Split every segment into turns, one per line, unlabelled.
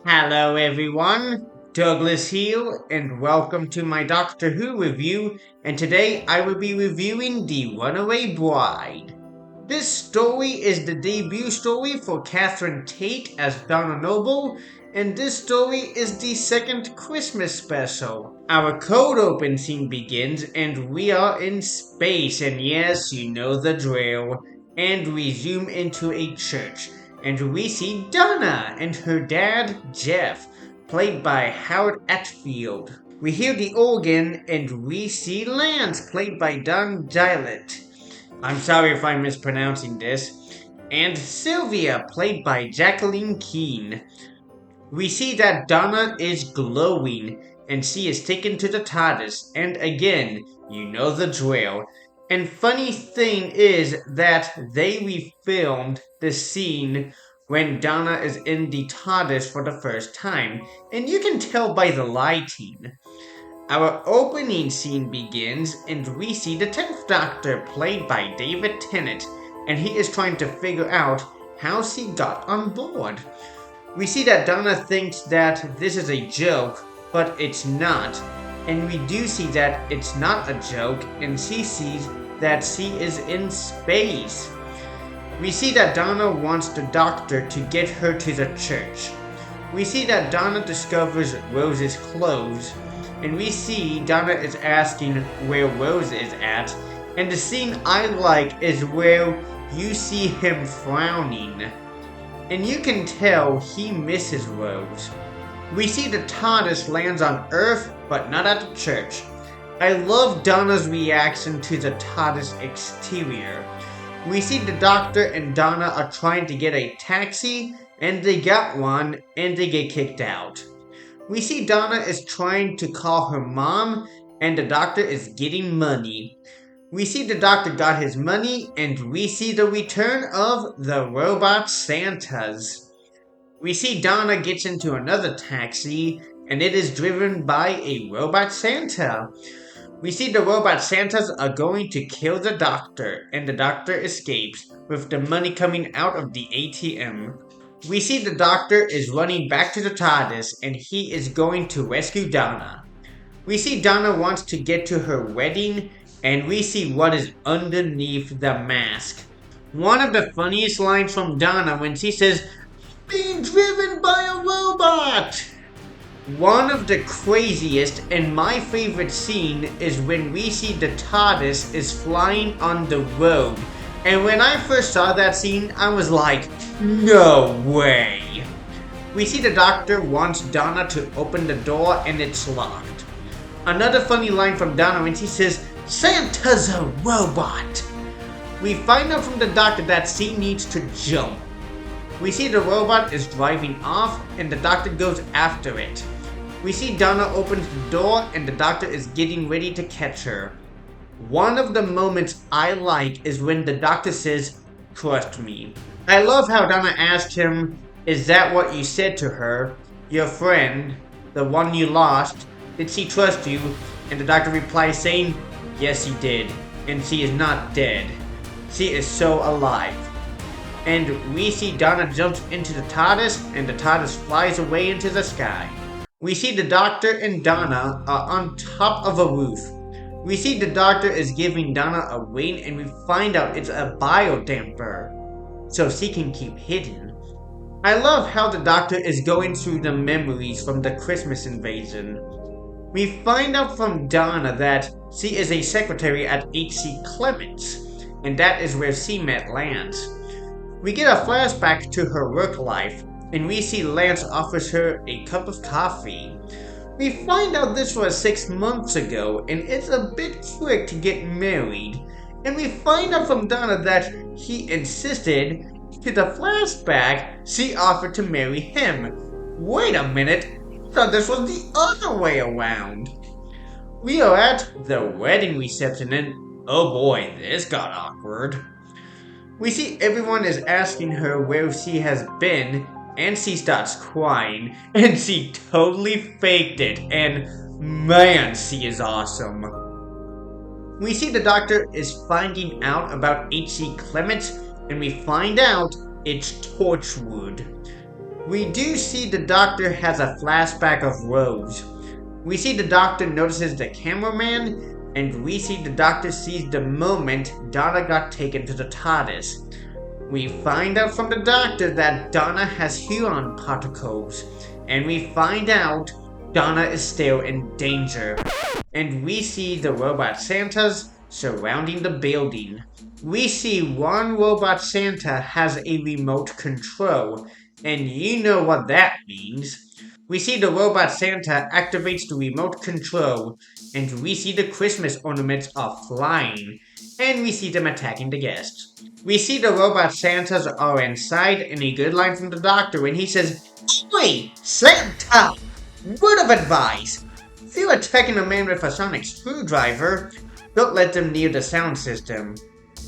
Hello everyone, Douglas here, and welcome to my Doctor Who review, and today I will be reviewing The Runaway Bride. This story is the debut story for Catherine Tate as Donna Noble, and this story is the second Christmas special. Our cold open scene begins, and we are in space, and yes, you know the drill. And we zoom into a church, and we see Donna and her dad, Jeff, played by Howard Atfield. We hear the organ, and we see Lance, played by Don Gillett. I'm sorry if I'm mispronouncing this. And Sylvia, played by Jacqueline Keane. We see that Donna is glowing, and she is taken to the TARDIS, and again, you know the drill. And funny thing is that they refilmed the scene when Donna is in the TARDIS for the first time, and you can tell by the lighting. Our opening scene begins, and we see the 10th Doctor played by David Tennant, and he is trying to figure out how she got on board. We see that Donna thinks that this is a joke, but it's not. And we do see that it's not a joke, and she sees that she is in space. We see that Donna wants the Doctor to get her to the church. We see that Donna discovers Rose's clothes, and we see Donna is asking where Rose is at, and the scene I like is where you see him frowning. And you can tell he misses Rose. We see the TARDIS lands on Earth, but not at the church. I love Donna's reaction to the TARDIS exterior. We see the Doctor and Donna are trying to get a taxi, and they got one, and they get kicked out. We see Donna is trying to call her mom, and the Doctor is getting money. We see the Doctor got his money, and we see the return of the robot Santas. We see Donna gets into another taxi, and it is driven by a robot Santa. We see the robot Santas are going to kill the Doctor, and the Doctor escapes, with the money coming out of the ATM. We see the Doctor is running back to the TARDIS, and he is going to rescue Donna. We see Donna wants to get to her wedding, and we see what is underneath the mask. One of the funniest lines from Donna when she says, "Being driven by a robot!" One of the craziest and my favorite scene is when we see the TARDIS is flying on the road. And when I first saw that scene, I was like, no way! We see the Doctor wants Donna to open the door and it's locked. Another funny line from Donna when she says, "Santa's a robot!" We find out from the Doctor that she needs to jump. We see the robot is driving off and the Doctor goes after it. We see Donna opens the door and the Doctor is getting ready to catch her. One of the moments I like is when the Doctor says, "Trust me." I love how Donna asked him, "Is that what you said to her? Your friend, the one you lost, did she trust you?" And the Doctor replies saying, "Yes, she did. And she is not dead. She is so alive." And we see Donna jumps into the TARDIS and the TARDIS flies away into the sky. We see the Doctor and Donna are on top of a roof. We see the Doctor is giving Donna a ring and we find out it's a biodamper, so she can keep hidden. I love how the Doctor is going through the memories from the Christmas invasion. We find out from Donna that she is a secretary at H.C. Clements, and that is where she met Lance. We get a flashback to her work life, and we see Lance offers her a cup of coffee. We find out this was 6 months ago, and it's a bit quick to get married. And we find out from Donna that he insisted, to the flashback, she offered to marry him. Wait a minute, I thought this was the other way around. We are at the wedding reception, and oh boy, this got awkward. We see everyone is asking her where she has been, and she starts crying, and she totally faked it, and man, she is awesome. We see the Doctor is finding out about H.C. Clements, and we find out it's Torchwood. We do see the doctor has a flashback of Rose. We see the doctor notices the cameraman, and we see the doctor sees the moment Donna got taken to the TARDIS. We find out from the doctor that Donna has Huron particles, and we find out Donna is still in danger. And we see the robot Santas surrounding the building. We see one robot Santa has a remote control, and you know what that means. We see the robot Santa activates the remote control, and we see the Christmas ornaments are flying, and we see them attacking the guests. We see the robot Santas are inside, and a good line from the doctor when he says, "Oi, Santa! Word of advice! If you're attacking a man with a sonic screwdriver, don't let them near the sound system."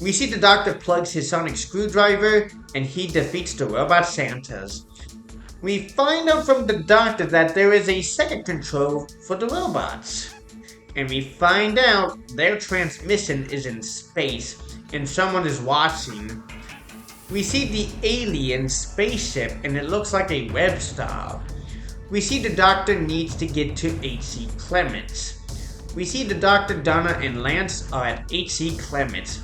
We see the doctor plugs his sonic screwdriver, and he defeats the robot Santas. We find out from the doctor that there is a second control for the robots. And we find out their transmission is in space, and someone is watching. We see the alien spaceship, and it looks like a web star. We see the doctor needs to get to H.C. Clements. We see the doctor, Donna, and Lance are at H.C. Clements.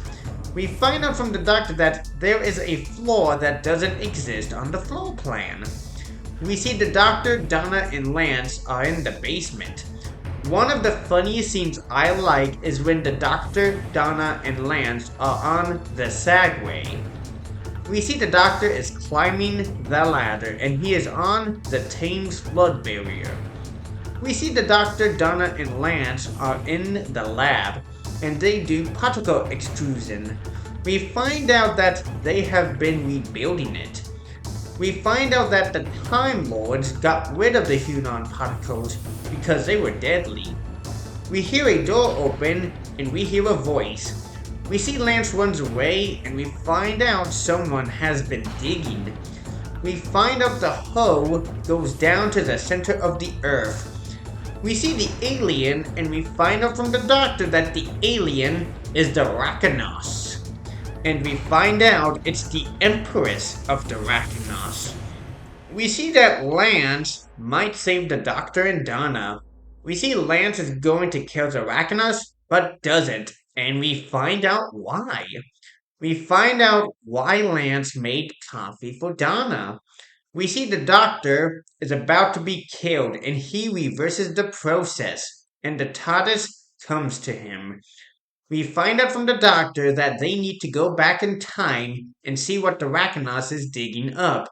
We find out from the doctor that there is a floor that doesn't exist on the floor plan. We see the doctor, Donna, and Lance are in the basement. One of the funniest scenes I like is when the doctor, Donna, and Lance are on the Segway. We see the doctor is climbing the ladder, and he is on the Thames flood barrier. We see the doctor, Donna, and Lance are in the lab, and they do particle extrusion. We find out that they have been rebuilding it. We find out that the Time Lords got rid of the Huron particles because they were deadly. We hear a door open, and we hear a voice. We see Lance runs away, and we find out someone has been digging. We find out the hoe goes down to the center of the earth. We see the alien, and we find out from the doctor that the alien is the Rakanos. And we find out it's the Empress of the Rakanos. We see that Lance might save the doctor and Donna. We see Lance is going to kill the Rakanos, but doesn't, and we find out why. We find out why Lance made coffee for Donna. We see the doctor is about to be killed, and he reverses the process, and the TARDIS comes to him. We find out from the doctor that they need to go back in time and see what the Rakanos is digging up.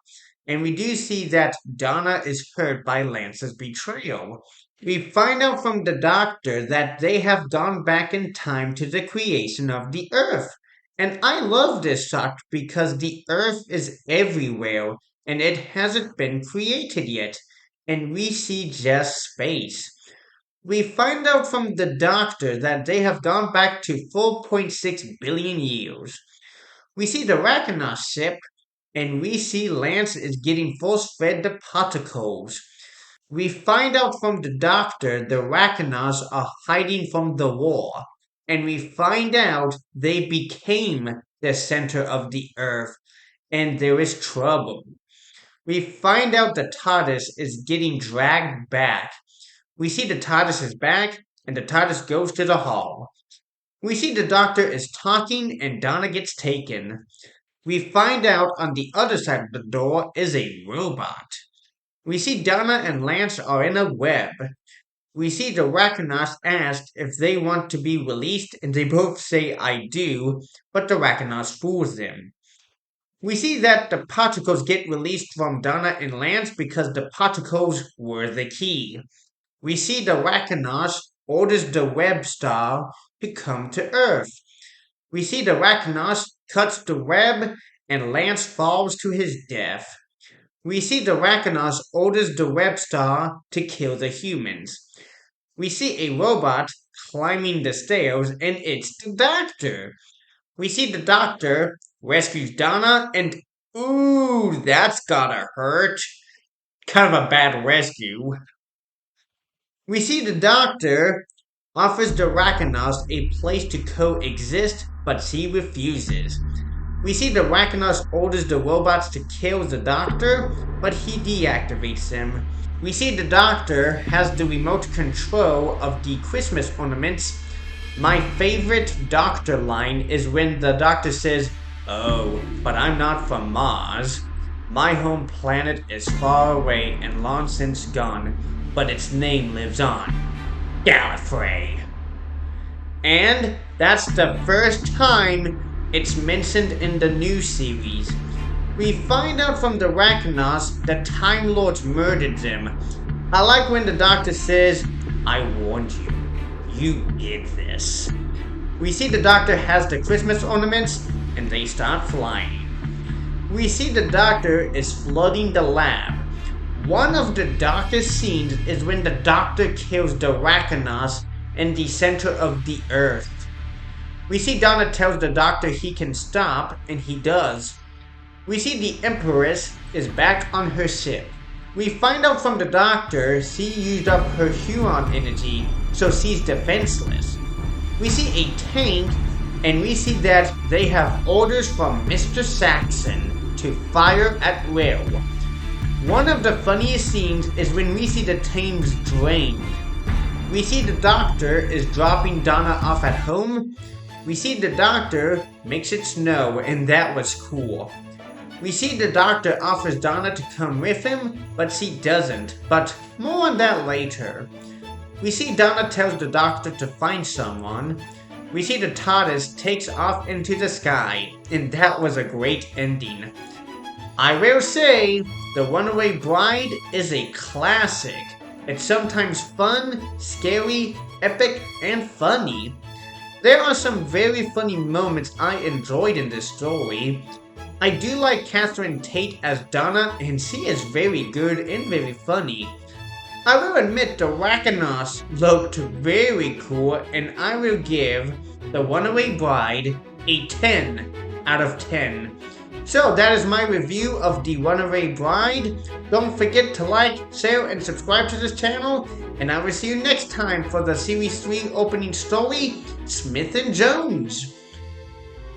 And we do see that Donna is hurt by Lance's betrayal. We find out from the doctor that they have gone back in time to the creation of the Earth. And I love this shot because the Earth is everywhere and it hasn't been created yet. And we see just space. We find out from the doctor that they have gone back to 4.6 billion years. We see the Rakanos ship, and we see Lance is getting force-fed the particles. We find out from the doctor the Rakanos are hiding from the war, and we find out they became the center of the earth, and there is trouble. We find out the TARDIS is getting dragged back. We see the TARDIS is back, and the TARDIS goes to the hall. We see the doctor is talking, and Donna gets taken. We find out on the other side of the door is a robot. We see Donna and Lance are in a web. We see the Rakanos asked if they want to be released, and they both say I do, but the Rakanos fools them. We see that the particles get released from Donna and Lance because the particles were the key. We see the Rakanos orders the web star to come to Earth. We see the Rakanos cuts the web and Lance falls to his death. We see the Rakanos orders the web star to kill the humans. We see a robot climbing the stairs and it's the doctor. We see the doctor rescues Donna and ooh, that's gotta hurt. Kind of a bad rescue. We see the doctor offers the Rakanos a place to coexist, but she refuses. We see the Rackanos orders the robots to kill the Doctor, but he deactivates them. We see the Doctor has the remote control of the Christmas ornaments. My favorite Doctor line is when the Doctor says, "Oh, but I'm not from Mars. My home planet is far away and long since gone, but its name lives on. Gallifrey." And that's the first time it's mentioned in the new series. We find out from the Rackanos that Time Lords murdered them. I like when the Doctor says, "I warned you. You did this." We see the Doctor has the Christmas ornaments and they start flying. We see the Doctor is flooding the lab. One of the darkest scenes is when the Doctor kills the Rackanos in the center of the Earth. We see Donna tells the Doctor he can stop, and he does. We see the Empress is back on her ship. We find out from the Doctor she used up her Huron energy, so she's defenseless. We see a tank, and we see that they have orders from Mr. Saxon to fire at will. One of the funniest scenes is when we see the Thames drained. We see the Doctor is dropping Donna off at home. We see the Doctor makes it snow, and that was cool. We see the Doctor offers Donna to come with him, but she doesn't, but more on that later. We see Donna tells the Doctor to find someone. We see the TARDIS takes off into the sky, and that was a great ending. I will say, The Runaway Bride is a classic. It's sometimes fun, scary, epic, and funny. There are some very funny moments I enjoyed in this story. I do like Catherine Tate as Donna, and she is very good and very funny. I will admit the Rackanos looked very cool, and I will give The Runaway Bride a 10 out of 10. So that is my review of The Runaway Bride. Don't forget to like, share, and subscribe to this channel, and I will see you next time for the Series 3 opening story, Smith and Jones.